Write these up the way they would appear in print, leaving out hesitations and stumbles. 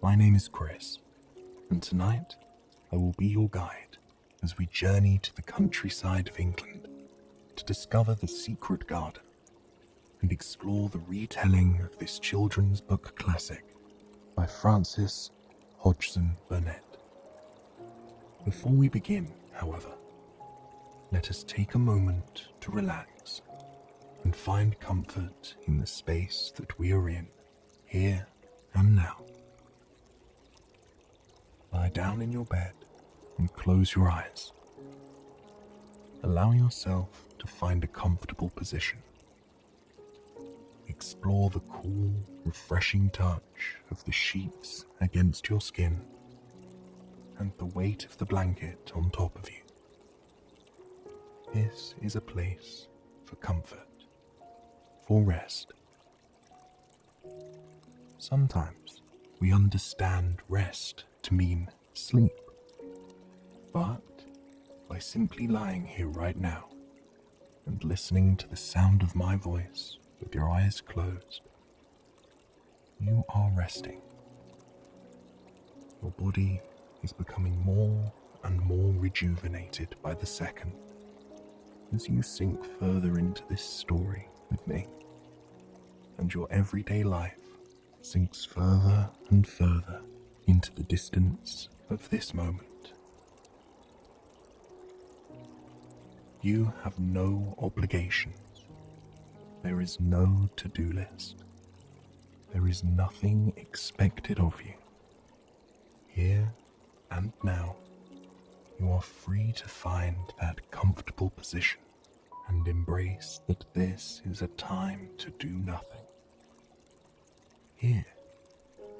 My name is Chris, and tonight I will be your guide as we journey to the countryside of England to discover the secret garden and explore the retelling of this children's book classic by Francis Hodgson Burnett. Before we begin, however, let us take a moment to relax and find comfort in the space that we are in, here and now. Lie down in your bed and close your eyes. Allow yourself to find a comfortable position. Explore the cool, refreshing touch of the sheets against your skin and the weight of the blanket on top of you. This is a place for comfort, for rest. Sometimes we understand rest to mean sleep, but by simply lying here right now and listening to the sound of my voice with your eyes closed, you are resting. Your body is becoming more and more rejuvenated by the second as you sink further into this story with me, and your everyday life sinks further and further into the distance of this moment. You have no obligations. There is no to-do list. There is nothing expected of you. Here and now, you are free to find that comfortable position and embrace that this is a time to do nothing. Here,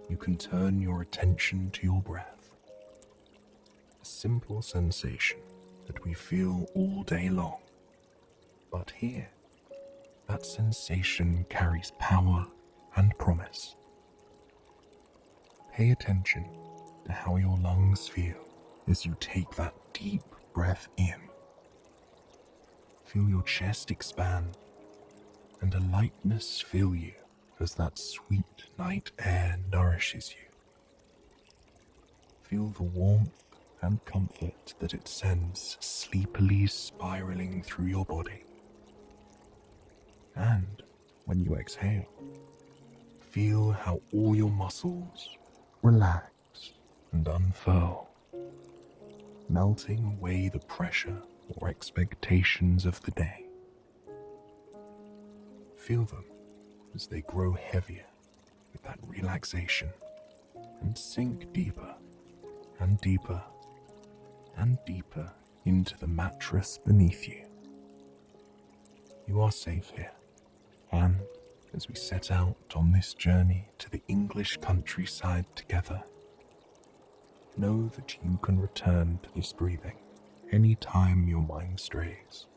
you can turn your attention to your breath, a simple sensation that we feel all day long. But here, that sensation carries power and promise. Pay attention to how your lungs feel as you take that deep breath in. Feel your chest expand and a lightness fill you as that sweet night air nourishes you. Feel the warmth and comfort that it sends sleepily spiraling through your body. And when you exhale, feel how all your muscles relax and unfurl, melting away the pressure or expectations of the day. Feel them as they grow heavier with that relaxation and sink deeper and deeper and deeper into the mattress beneath you. You are safe here, and as we set out on this journey to the English countryside together, know that you can return to this breathing any time your mind strays,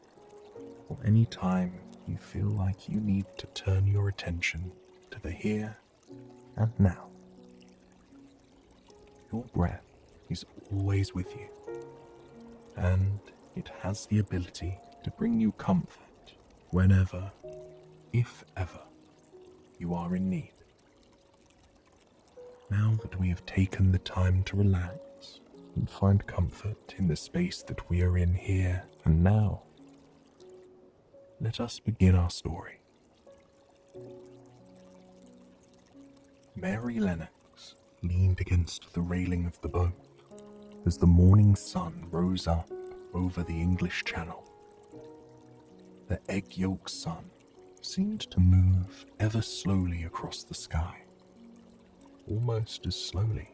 or any time you feel like you need to turn your attention to the here and now. Your breath is always with you, and it has the ability to bring you comfort whenever, if ever, you are in need. Now that we have taken the time to relax and find comfort in the space that we are in here and now, let us begin our story. Mary Lennox leaned against the railing of the boat as the morning sun rose up over the English Channel. The egg yolk sun seemed to move ever slowly across the sky, almost as slowly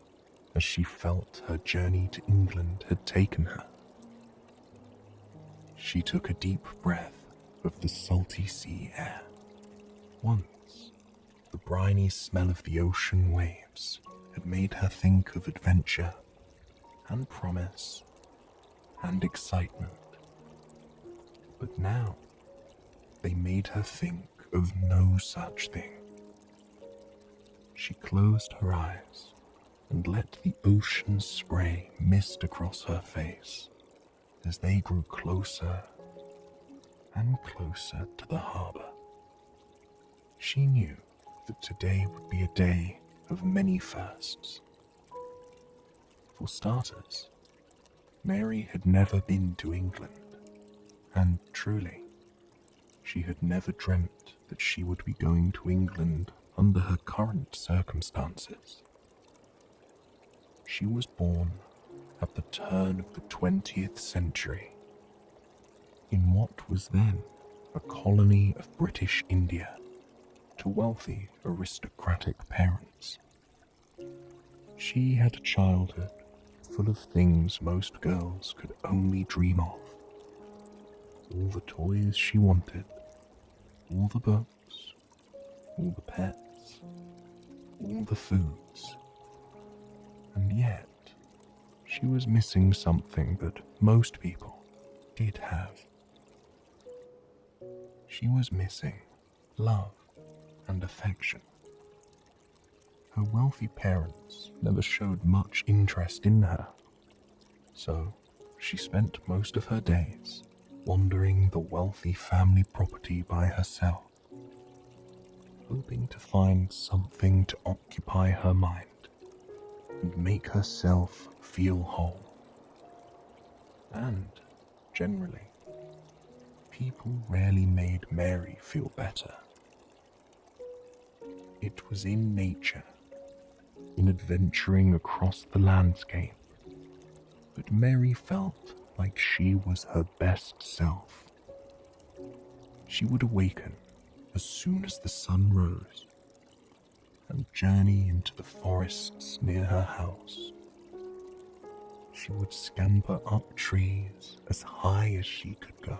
as she felt her journey to England had taken her. She took a deep breath of the salty sea air. Once, the briny smell of the ocean waves had made her think of adventure and promise and excitement. But now, they made her think of no such thing. She closed her eyes and let the ocean spray mist across her face as they grew closer and closer to the harbour. She knew that today would be a day of many firsts For starters, Mary had never been to England, and truly, she had never dreamt that she would be going to England under her current circumstances. She was born at the turn of the 20th century, in what was then a colony of British India, to wealthy aristocratic parents. She had a childhood full of things most girls could only dream of. All the toys she wanted, all the books, all the pets, all the foods. And yet, she was missing something that most people did have. She was missing love and affection. Her wealthy parents never showed much interest in her, so she spent most of her days wandering the wealthy family property by herself, hoping to find something to occupy her mind and make herself feel whole. And, generally, people rarely made Mary feel better. It was in nature, in adventuring across the landscape, that Mary felt like she was her best self. She would awaken as soon as the sun rose and journey into the forests near her house. She would scamper up trees as high as she could go,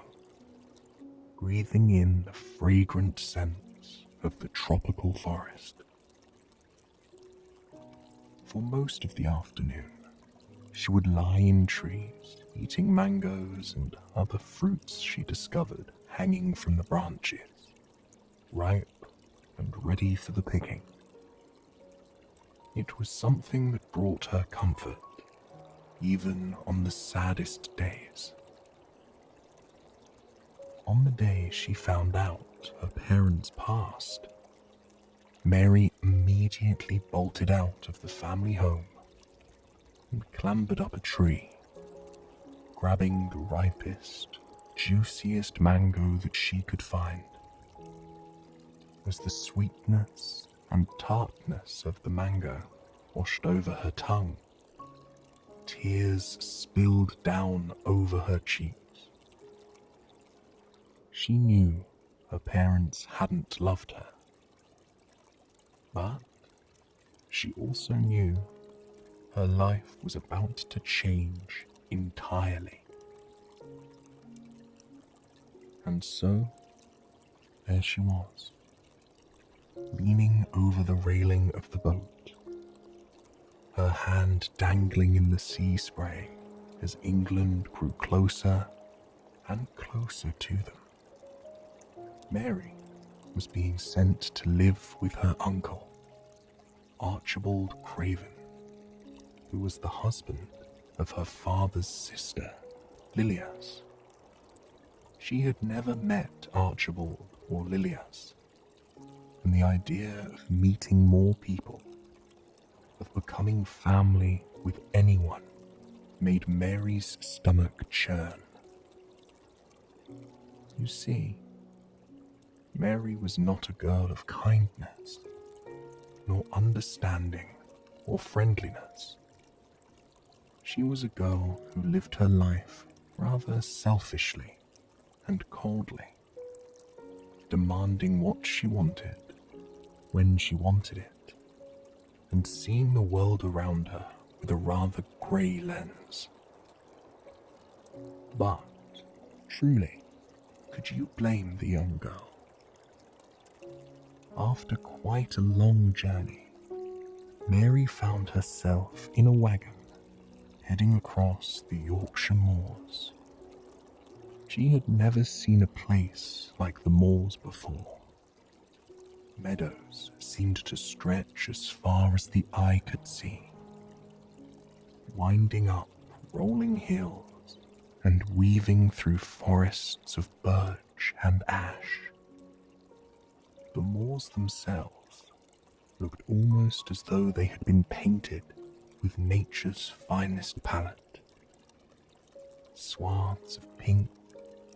breathing in the fragrant scents of the tropical forest. For most of the afternoon, she would lie in trees, eating mangoes and other fruits she discovered hanging from the branches, ripe and ready for the picking. It was something that brought her comfort, even on the saddest days. On the day she found out her parents passed, Mary immediately bolted out of the family home and clambered up a tree, grabbing the ripest, juiciest mango that she could find. As the sweetness and tartness of the mango washed over her tongue, tears spilled down over her cheeks. She knew her parents hadn't loved her, but she also knew her life was about to change entirely. And so, there she was, leaning over the railing of the boat, her hand dangling in the sea spray as England grew closer and closer to them. Mary was being sent to live with her uncle, Archibald Craven, who was the husband of her father's sister, Lilias. She had never met Archibald or Lilias, and the idea of meeting more people, of becoming family with anyone, made Mary's stomach churn. You see, Mary was not a girl of kindness, nor understanding or friendliness. She was a girl who lived her life rather selfishly and coldly, demanding what she wanted, when she wanted it, and seeing the world around her with a rather grey lens. But, truly, could you blame the young girl? After quite a long journey, Mary found herself in a wagon heading across the Yorkshire moors. She had never seen a place like the moors before. Meadows seemed to stretch as far as the eye could see, winding up rolling hills and weaving through forests of birch and ash. The moors themselves looked almost as though they had been painted with nature's finest palette. Swaths of pink,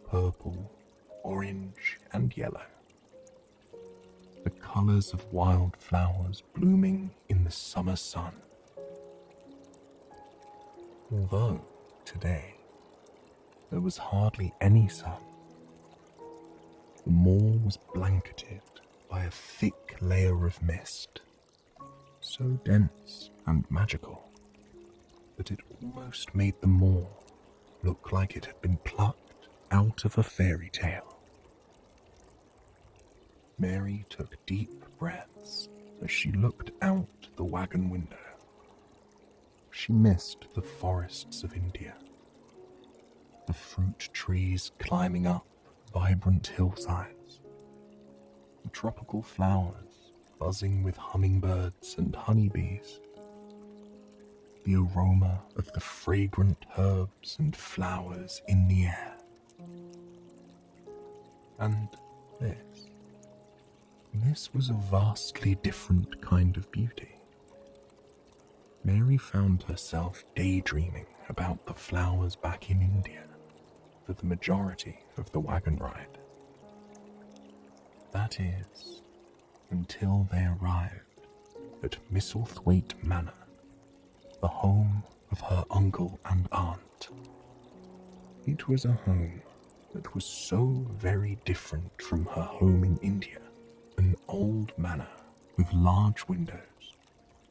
purple, orange, and yellow. The colours of wild flowers blooming in the summer sun. Although, today, there was hardly any sun. The moor was blanketed by a thick layer of mist, so dense and magical that it almost made the moor look like it had been plucked out of a fairy tale. Mary took deep breaths as she looked out the wagon window. She missed the forests of India, the fruit trees climbing up vibrant hillsides, the tropical flowers buzzing with hummingbirds and honeybees, the aroma of the fragrant herbs and flowers in the air. And this was a vastly different kind of beauty. Mary found herself daydreaming about the flowers back in India for the majority of the wagon ride. That is, until they arrived at Misselthwaite Manor, the home of her uncle and aunt. It was a home that was so very different from her home in India, an old manor with large windows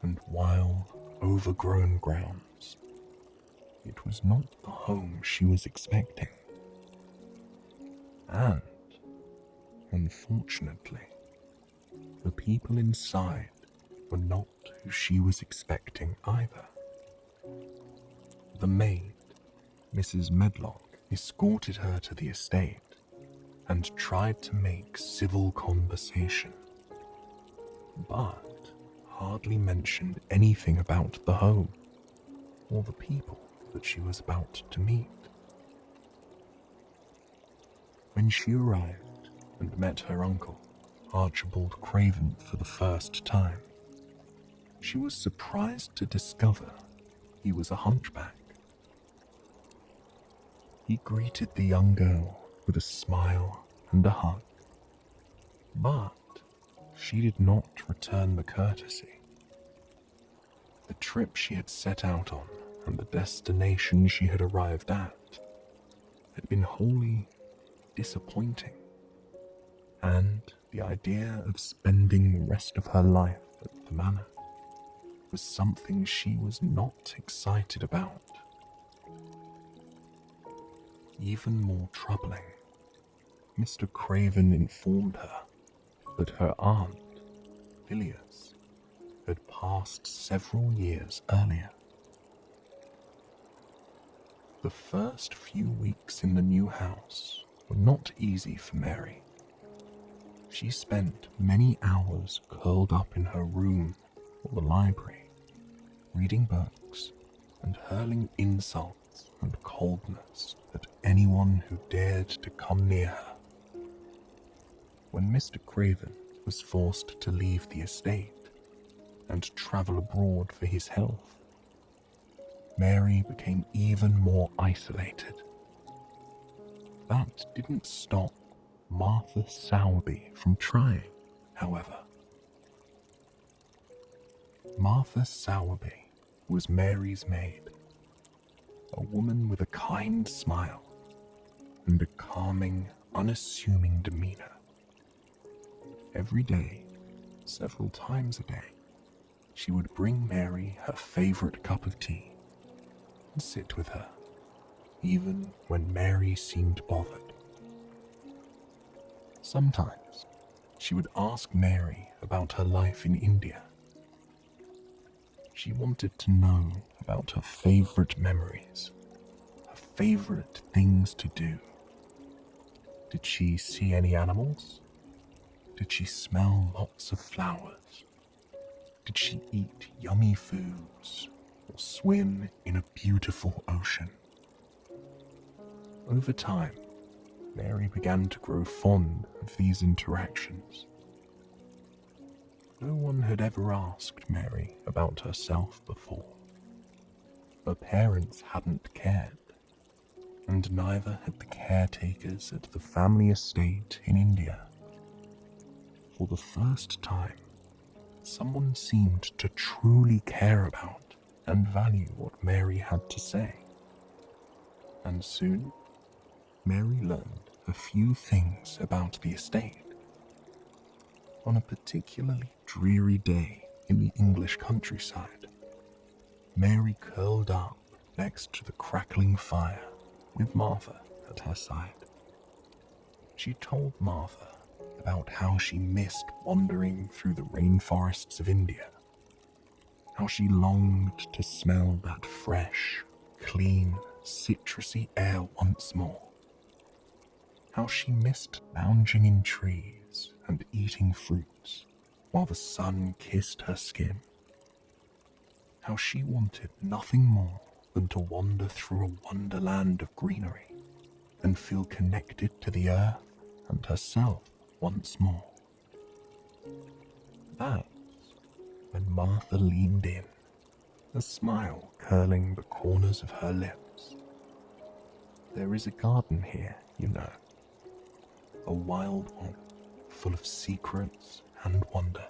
and wild, overgrown grounds. It was not the home she was expecting. And, unfortunately, the people inside were not who she was expecting either. The maid, Mrs. Medlock, escorted her to the estate and tried to make civil conversation, but hardly mentioned anything about the home or the people that she was about to meet. When she arrived and met her uncle, Archibald Craven, for the first time, she was surprised to discover he was a hunchback. He greeted the young girl with a smile and a hug, but she did not return the courtesy. The trip she had set out on and the destination she had arrived at had been wholly disappointing, and the idea of spending the rest of her life at the manor was something she was not excited about. Even more troubling, Mr. Craven informed her that her aunt, Villiers, had passed several years earlier. The first few weeks in the new house were not easy for Mary. She spent many hours curled up in her room or the library, reading books and hurling insults and coldness at anyone who dared to come near her. When Mr. Craven was forced to leave the estate and travel abroad for his health, Mary became even more isolated. That didn't stop Martha Sowerby from trying, however. Martha Sowerby was Mary's maid, a woman with a kind smile and a calming, unassuming demeanor. Every day, several times a day, she would bring Mary her favorite cup of tea and sit with her, even when Mary seemed bothered. Sometimes she would ask Mary about her life in India. She wanted to know about her favorite memories, her favorite things to do. Did she see any animals? Did she smell lots of flowers? Did she eat yummy foods or swim in a beautiful ocean? Over time, Mary began to grow fond of these interactions. No one had ever asked Mary about herself before, Her parents hadn't cared, and neither had the caretakers at the family estate in India. For the first time, someone seemed to truly care about and value what Mary had to say. And soon, Mary learned a few things about the estate. On a particularly dreary day in the English countryside, Mary curled up next to the crackling fire with Martha at her side. She told Martha about how she missed wandering through the rainforests of India, how she longed to smell that fresh, clean, citrusy air once more, how she missed lounging in trees and eating fruits while the sun kissed her skin, how she wanted nothing more than to wander through a wonderland of greenery and feel connected to the earth and herself once more. That's when Martha leaned in, a smile curling the corners of her lips. There is a garden here, you know, a wild one, full of secrets and wonder.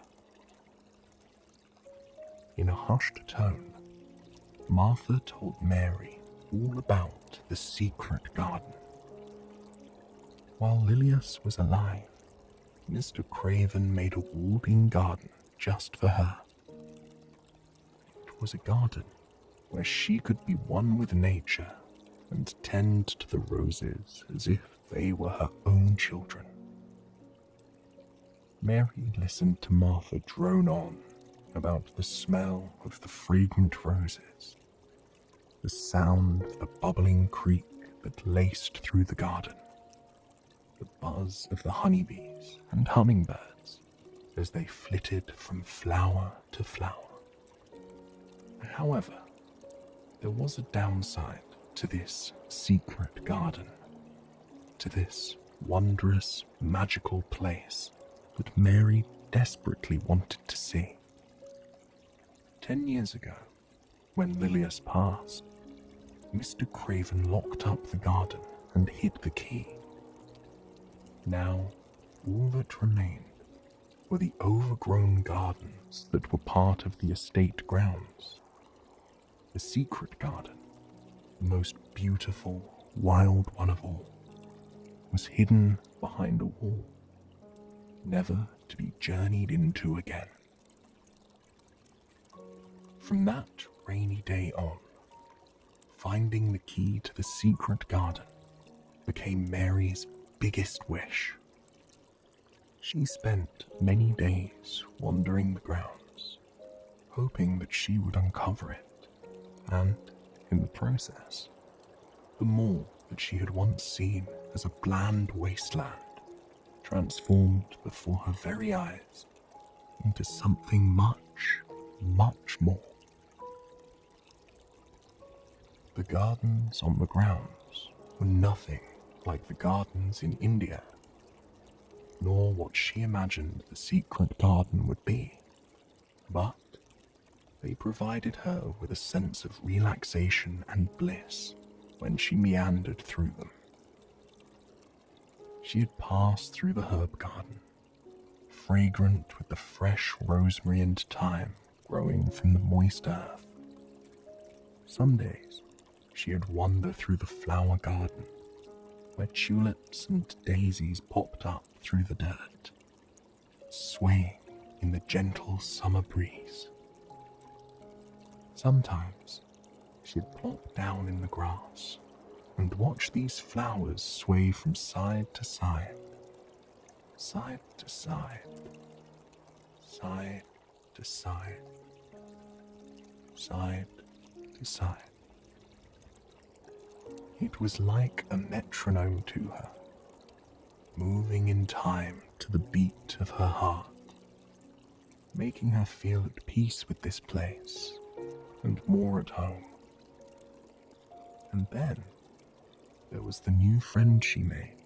In a hushed tone, Martha told Mary all about the secret garden. While Lilias was alive, Mr. Craven made a walled-in garden just for her. It was a garden where she could be one with nature and tend to the roses as if they were her own children. Mary listened to Martha drone on about the smell of the fragrant roses, the sound of the bubbling creek that laced through the garden, the buzz of the honeybees and hummingbirds as they flitted from flower to flower. However, there was a downside to this secret garden, to this wondrous, magical place that Mary desperately wanted to see. 10 years ago, when Lilias passed, Mr. Craven locked up the garden and hid the key. Now, all that remained were the overgrown gardens that were part of the estate grounds. The secret garden, the most beautiful, wild one of all, was hidden behind a wall, never to be journeyed into again. From that rainy day on, finding the key to the secret garden became Mary's biggest wish. She spent many days wandering the grounds, hoping that she would uncover it, and, in the process, the mall that she had once seen as a bland wasteland transformed before her very eyes into something much, much more. The gardens on the grounds were nothing like the gardens in India, nor what she imagined the secret garden would be, but they provided her with a sense of relaxation and bliss when she meandered through them. She had passed through the herb garden, fragrant with the fresh rosemary and thyme growing from the moist earth. Some days, she had wandered through the flower garden, where tulips and daisies popped up through the dirt, swaying in the gentle summer breeze. Sometimes, she'd plop down in the grass and watch these flowers sway from side to side, side to side, side to side, side to side. It was like a metronome to her, moving in time to the beat of her heart, making her feel at peace with this place and more at home. And then there was the new friend she made.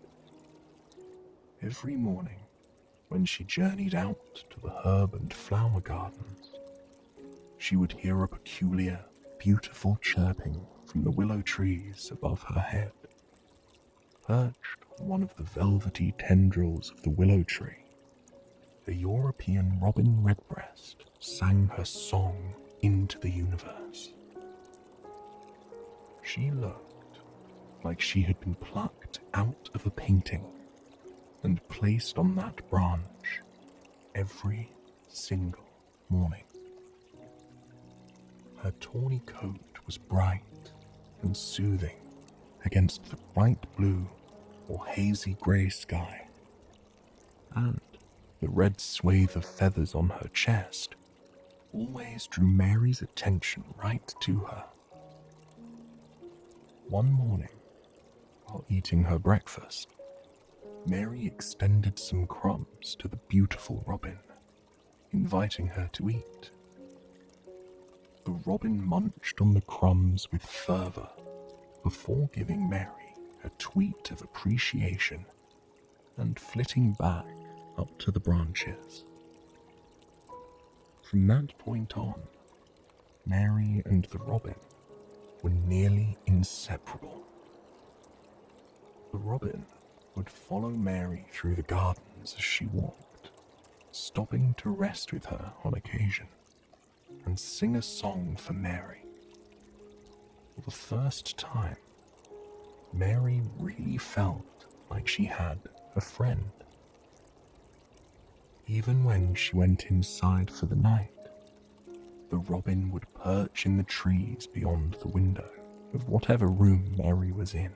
Every morning, when she journeyed out to the herb and flower gardens, she would hear a peculiar, beautiful chirping from the willow trees above her head. Perched on one of the velvety tendrils of the willow tree, the European robin redbreast sang her song into the universe. She looked like she had been plucked out of a painting and placed on that branch every single morning. Her tawny coat was bright and soothing against the bright blue or hazy grey sky, and the red swathe of feathers on her chest always drew Mary's attention right to her. One morning, while eating her breakfast, Mary extended some crumbs to the beautiful robin, inviting her to eat. The robin munched on the crumbs with fervour before giving Mary a tweet of appreciation and flitting back up to the branches. From that point on, Mary and the robin were nearly inseparable. The robin would follow Mary through the gardens as she walked, stopping to rest with her on occasion and sing a song for Mary. For the first time, Mary really felt like she had a friend. Even when she went inside for the night, the robin would perch in the trees beyond the window of whatever room Mary was in,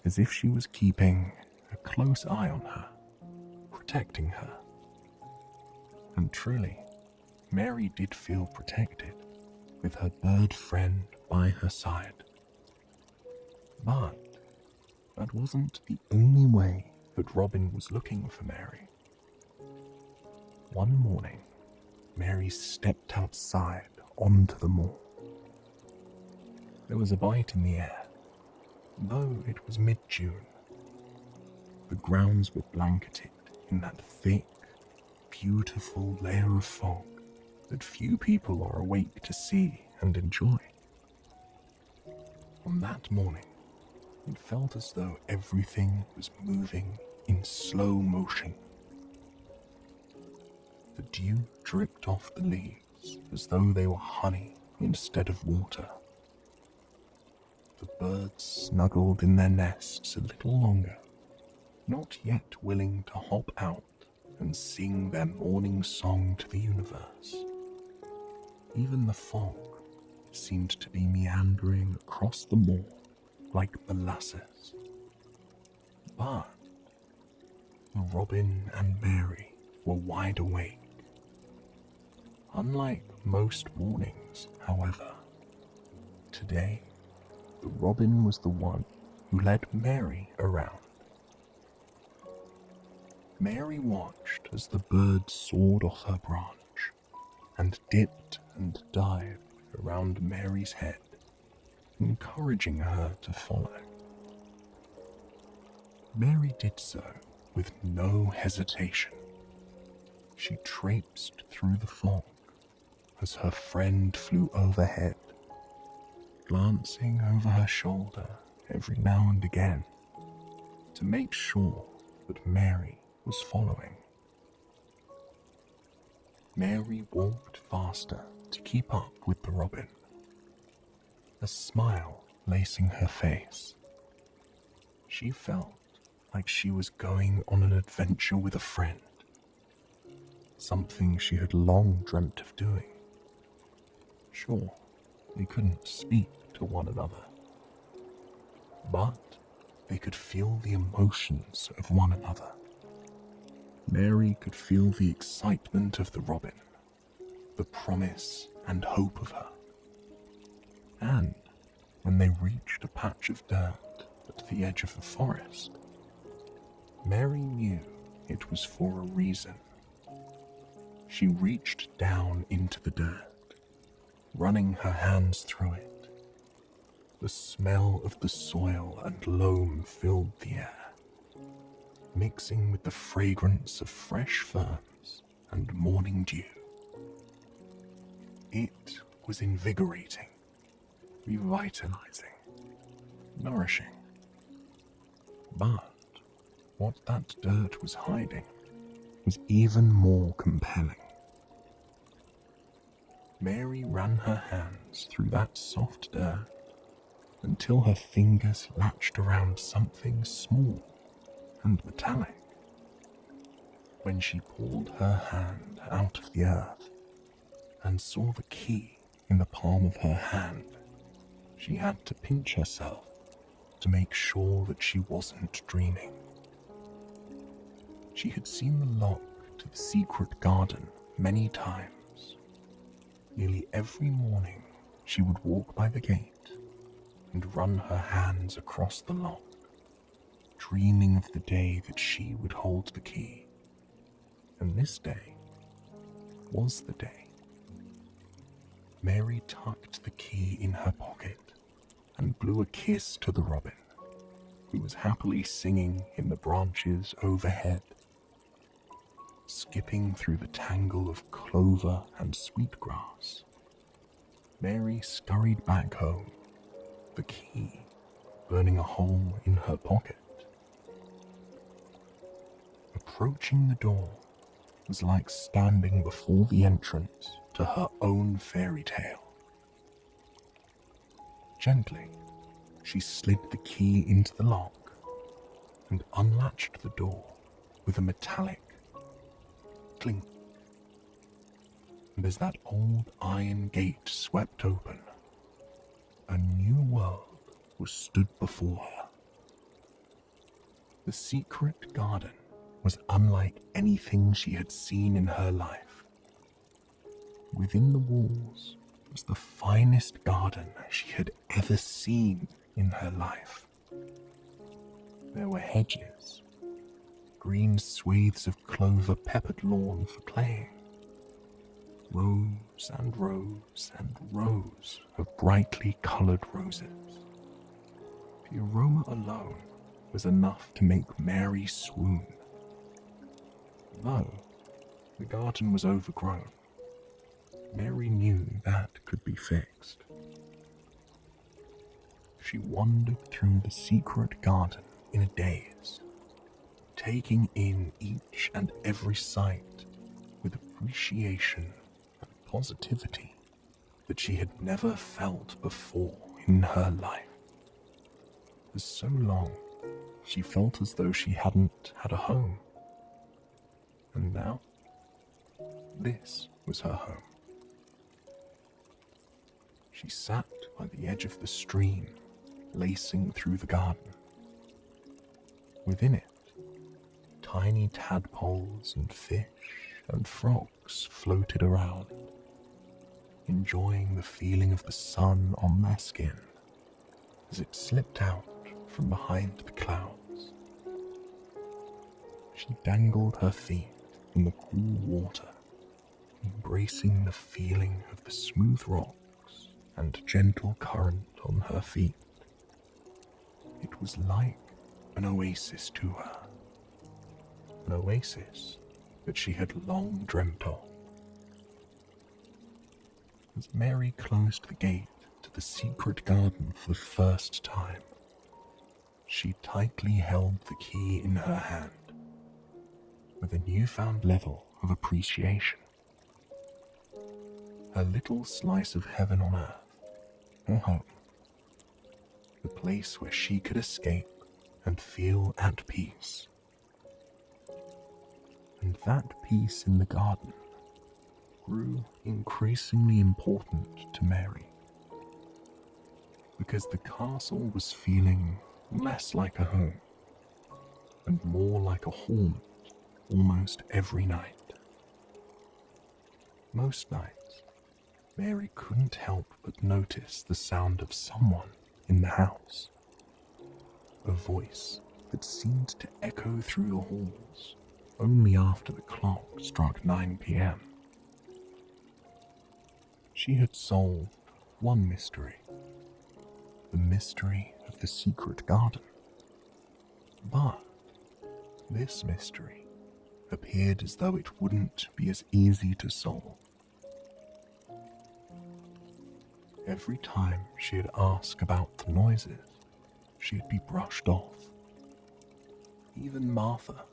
as if she was keeping a close eye on her, protecting her. And truly, Mary did feel protected, with her bird friend by her side. But that wasn't the only way that Robin was looking for Mary. One morning, Mary stepped outside onto the moor. There was a bite in the air, though it was mid-June. The grounds were blanketed in that thick, beautiful layer of fog that few people are awake to see and enjoy. On that morning, it felt as though everything was moving in slow motion. The dew dripped off the leaves as though they were honey instead of water. The birds snuggled in their nests a little longer, not yet willing to hop out and sing their morning song to the universe. Even the fog seemed to be meandering across the moor like molasses. But the robin and Mary were wide awake. Unlike most mornings, however, today the robin was the one who led Mary around. Mary watched as the bird soared off her branch and dipped and dived around Mary's head, encouraging her to follow. Mary did so with no hesitation. She traipsed through the fog as her friend flew overhead, glancing over her shoulder every now and again to make sure that Mary was following. Mary walked faster to keep up with the robin, a smile lacing her face. She felt like she was going on an adventure with a friend, something she had long dreamt of doing. Sure, they couldn't speak to one another, but they could feel the emotions of one another. Mary could feel the excitement of the robin, the promise and hope of her. And when they reached a patch of dirt at the edge of the forest, Mary knew it was for a reason. She reached down into the dirt, running her hands through it. The smell of the soil and loam filled the air, mixing with the fragrance of fresh ferns and morning dew. It was invigorating revitalizing, nourishing. But what that dirt was hiding was even more compelling. Mary ran her hands through that soft dirt until her fingers latched around something small and metallic. When she pulled her hand out of the earth and saw the key in the palm of her hand, she had to pinch herself to make sure that she wasn't dreaming. She had seen the lock to the secret garden many times. Nearly every morning she would walk by the gate and run her hands across the lock, dreaming of the day that she would hold the key. And this day was the day. Mary tucked the key in her pocket and blew a kiss to the robin, who was happily singing in the branches overhead. Skipping through the tangle of clover and sweetgrass, Mary scurried back home, the key burning a hole in her pocket. Approaching the door was like standing before the entrance to her own fairy tale. Gently, she slid the key into the lock and unlatched the door with a metallic clink. And as that old iron gate swept open, a new world was stood before her. The secret garden was unlike anything she had seen in her life. Within the walls was the finest garden she had ever seen in her life. There were hedges, green swathes of clover-peppered lawn for playing, rows and rows and rows of brightly coloured roses. The aroma alone was enough to make Mary swoon. Though the garden was overgrown, Mary knew that could be fixed. She wandered through the secret garden in a daze, taking in each and every sight with appreciation and positivity that she had never felt before in her life. For so long, she felt as though she hadn't had a home. And now, this was her home. She sat by the edge of the stream, lacing through the garden. Within it, tiny tadpoles and fish and frogs floated around, enjoying the feeling of the sun on their skin as it slipped out from behind the clouds. She dangled her feet in the cool water, embracing the feeling of the smooth rocks and gentle current on her feet. It was like an oasis to her, an oasis that she had long dreamt of. As Mary closed the gate to the secret garden for the first time, she tightly held the key in her hand with a newfound level of appreciation. A little slice of heaven on earth, her home, the place where she could escape and feel at peace. And that peace in the garden grew increasingly important to Mary, because the castle was feeling less like a home and more like a haunt almost every night. Most nights, Mary couldn't help but notice the sound of someone in the house, a voice that seemed to echo through the halls only after the clock struck 9 p.m. She had solved one mystery, the mystery of the secret garden. But this mystery appeared as though it wouldn't be as easy to solve. Every time she'd ask about the noises, she'd be brushed off. Even Martha,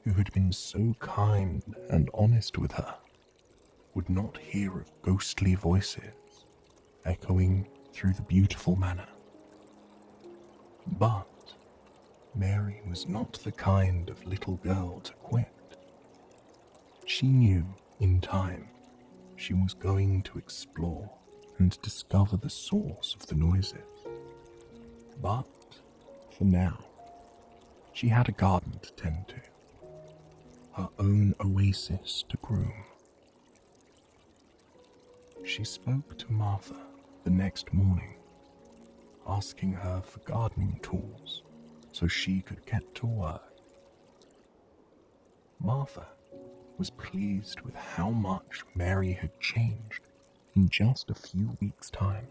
who had been so kind and honest with her, would not hear of ghostly voices echoing through the beautiful manor. But Mary was not the kind of little girl to quit. She knew in time she was going to explore and discover the source of the noises. But for now, she had a garden to tend to, her own oasis to groom. She spoke to Martha the next morning, asking her for gardening tools so she could get to work. Martha was pleased with how much Mary had changed in just a few weeks' time.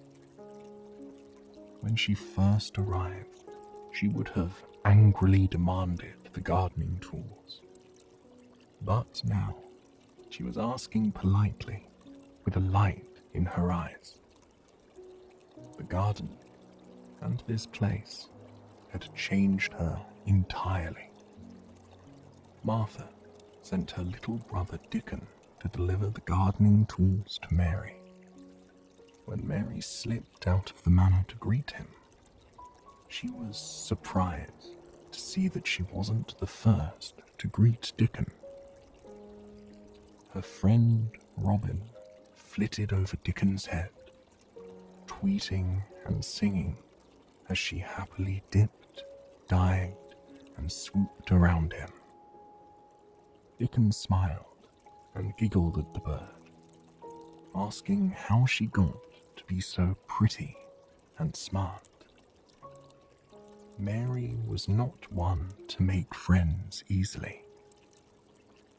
When she first arrived, she would have angrily demanded the gardening tools. But now, she was asking politely, with a light in her eyes. The garden and this place had changed her entirely. Martha sent her little brother Dickon to deliver the gardening tools to Mary. When Mary slipped out of the manor to greet him, she was surprised to see that she wasn't the first to greet Dickon. Her friend Robin flitted over Dickon's head, tweeting and singing as she happily dipped, dived, and swooped around him. Dickon smiled and giggled at the bird, asking how she got to be so pretty and smart. Mary was not one to make friends easily.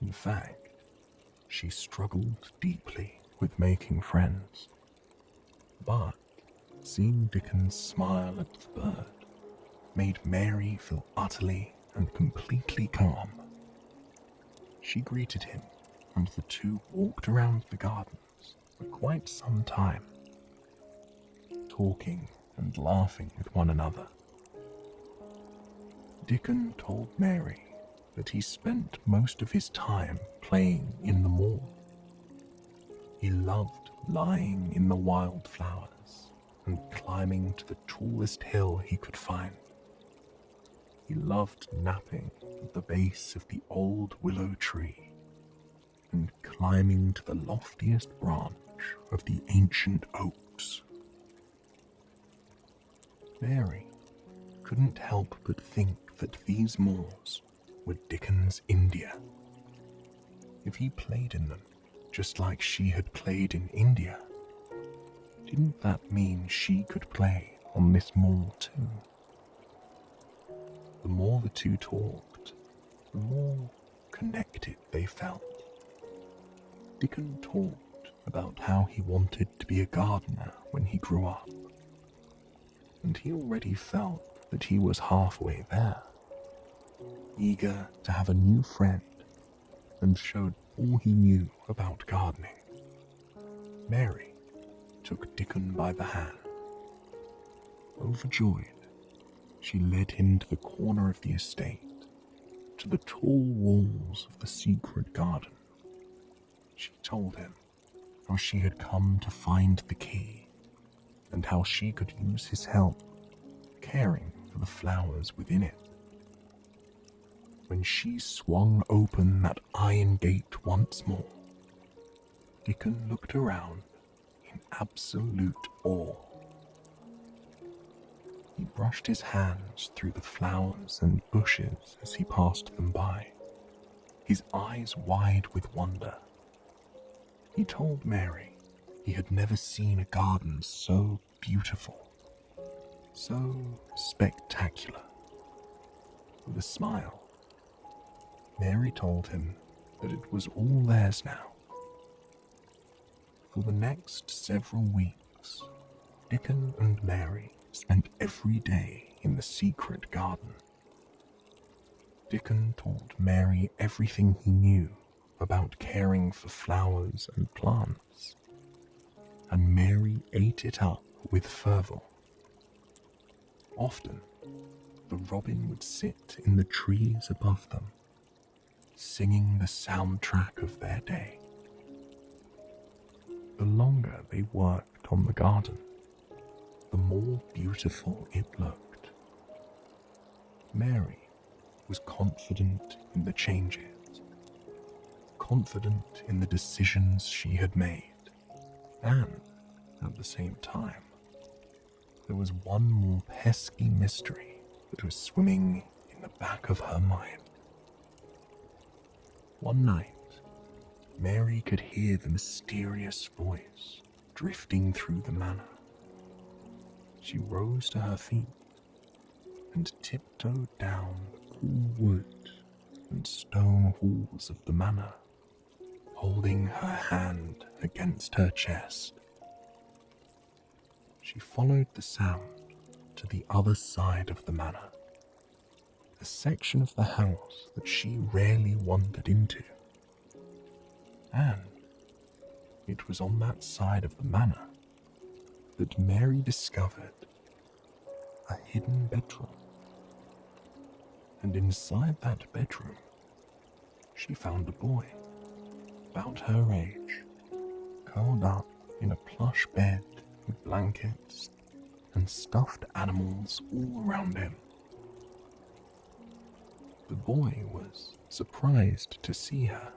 In fact, she struggled deeply with making friends. But seeing Dickon smile at the bird made Mary feel utterly and completely calm. She greeted him, and the two walked around the gardens for quite some time, talking and laughing with one another. Dickon told Mary that he spent most of his time playing in the mall. He loved lying in the wildflowers and climbing to the tallest hill he could find. He loved napping at the base of the old willow tree and climbing to the loftiest branch of the ancient oaks. Mary couldn't help but think that these moors were Dickon's India. If he played in them just like she had played in India, didn't that mean she could play on this moor too? The more the two talked, the more connected they felt. Dickon talked about how he wanted to be a gardener when he grew up, and he already felt that he was halfway there, eager to have a new friend, and showed all he knew about gardening. Mary took Dickon by the hand. Overjoyed, she led him to the corner of the estate, to the tall walls of the secret garden. She told him how she had come to find the key, and how she could use his help, caring for the flowers within it. When she swung open that iron gate once more, Dickon looked around in absolute awe. He brushed his hands through the flowers and bushes as he passed them by, his eyes wide with wonder. He told Mary he had never seen a garden so beautiful, so spectacular. With a smile, Mary told him that it was all theirs now. For the next several weeks, Dickon and Mary spent every day in the secret garden. Dickon taught Mary everything he knew about caring for flowers and plants, and Mary ate it up with fervour. Often, the robin would sit in the trees above them, singing the soundtrack of their day. The longer they worked on the garden, the more beautiful it looked. Mary was confident in the changes, confident in the decisions she had made, and at the same time, there was one more pesky mystery that was swimming in the back of her mind. One night, Mary could hear the mysterious voice drifting through the manor. She rose to her feet and tiptoed down the cool wood and stone halls of the manor, holding her hand against her chest. She followed the sound to the other side of the manor, a section of the house that she rarely wandered into. And it was on that side of the manor that Mary discovered a hidden bedroom. And inside that bedroom, she found a boy, about her age, curled up in a plush bed with blankets and stuffed animals all around him. The boy was surprised to see her.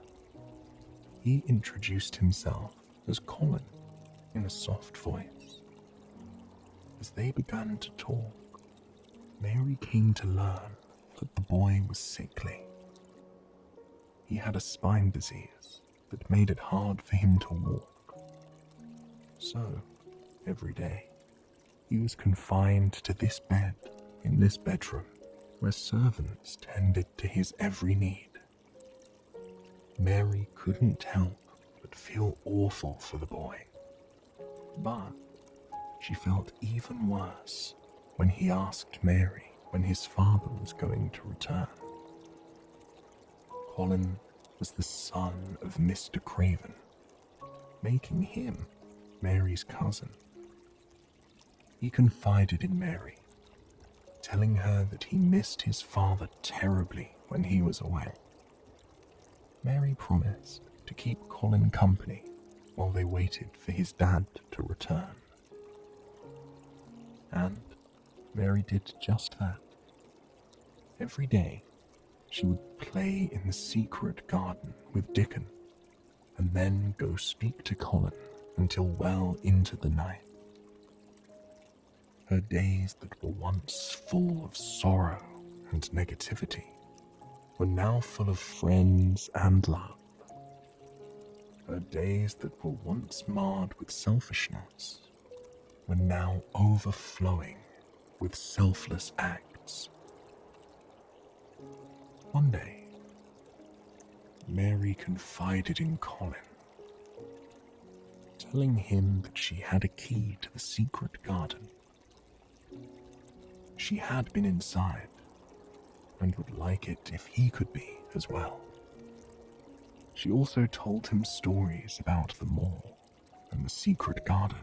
He introduced himself as Colin in a soft voice. As they began to talk, Mary came to learn that the boy was sickly. He had a spine disease that made it hard for him to walk. So, every day, he was confined to this bed in this bedroom where servants tended to his every need. Mary couldn't help but feel awful for the boy, but she felt even worse when he asked Mary when his father was going to return. Colin was the son of Mr. Craven, making him Mary's cousin. He confided in Mary, telling her that he missed his father terribly when he was away. Mary promised to keep Colin company while they waited for his dad to return. And Mary did just that. Every day, she would play in the secret garden with Dickon, and then go speak to Colin until well into the night. Her days that were once full of sorrow and negativity were now full of friends and love. Her days that were once marred with selfishness were now overflowing with selfless acts. One day, Mary confided in Colin, telling him that she had a key to the secret garden. She had been inside and would like it if he could be as well. She also told him stories about the mall and the secret garden.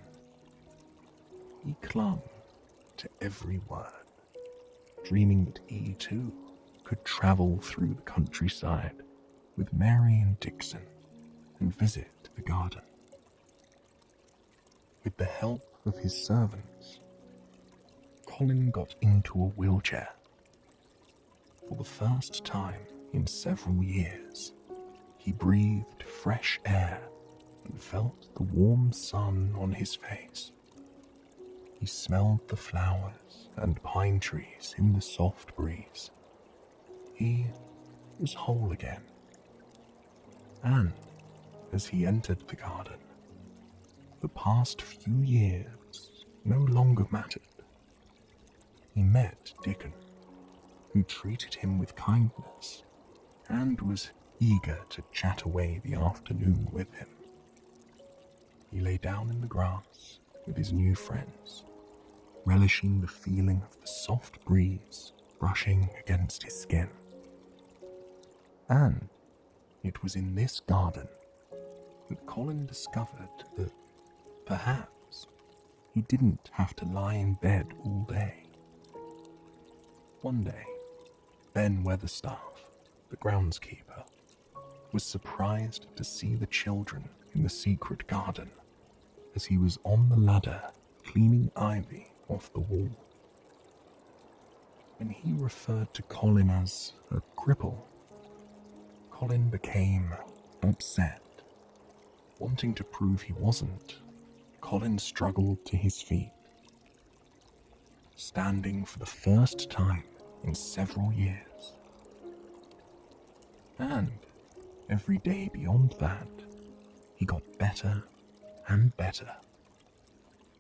He clung to every word, dreaming that he too could travel through the countryside with Mary and Dixon and visit the garden. With the help of his servants, Colin got into a wheelchair. For the first time in several years, he breathed fresh air and felt the warm sun on his face. He smelled the flowers and pine trees in the soft breeze. He was whole again. And as he entered the garden, the past few years no longer mattered. He met Dickon, who treated him with kindness and was eager to chat away the afternoon with him. He lay down in the grass with his new friends, relishing the feeling of the soft breeze brushing against his skin. And it was in this garden that Colin discovered that perhaps he didn't have to lie in bed all day. One day, Ben Weatherstaff, the groundskeeper, was surprised to see the children in the secret garden as he was on the ladder cleaning ivy off the wall. When he referred to Colin as a cripple, Colin became upset. Wanting to prove he wasn't, Colin struggled to his feet. Standing for the first time in several years. And every day beyond that, he got better and better.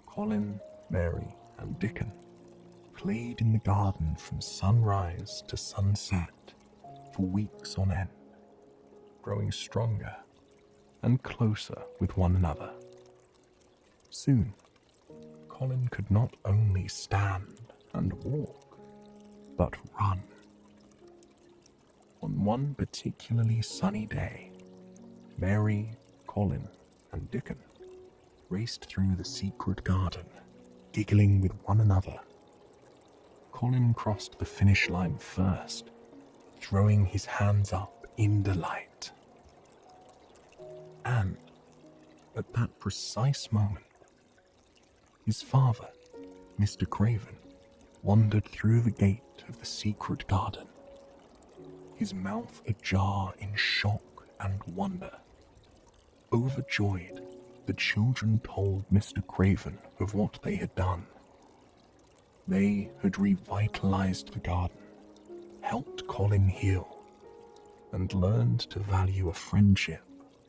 Colin, Mary, and Dickon played in the garden from sunrise to sunset for weeks on end, growing stronger and closer with one another. Soon, Colin could not only stand and walk, but run. On one particularly sunny day, Mary, Colin, and Dickon raced through the secret garden, giggling with one another. Colin crossed the finish line first, throwing his hands up in delight. And at that precise moment, his father, Mr. Craven, wandered through the gate of the secret garden, his mouth ajar in shock and wonder. Overjoyed, the children told Mr. Craven of what they had done. They had revitalized the garden, helped Colin heal, and learned to value a friendship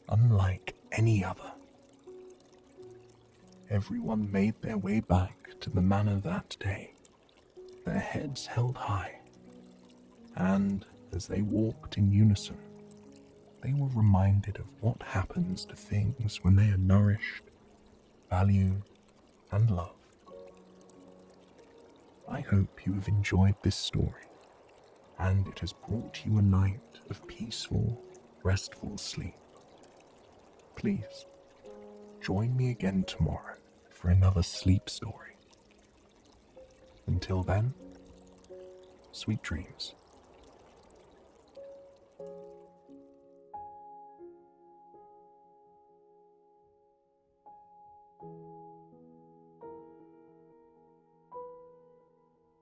unlike any other. Everyone made their way back to the manor that day, their heads held high, and as they walked in unison, they were reminded of what happens to things when they are nourished, valued, and loved. I hope you have enjoyed this story, and it has brought you a night of peaceful, restful sleep. Please, join me again tomorrow for another sleep story. Until then, sweet dreams.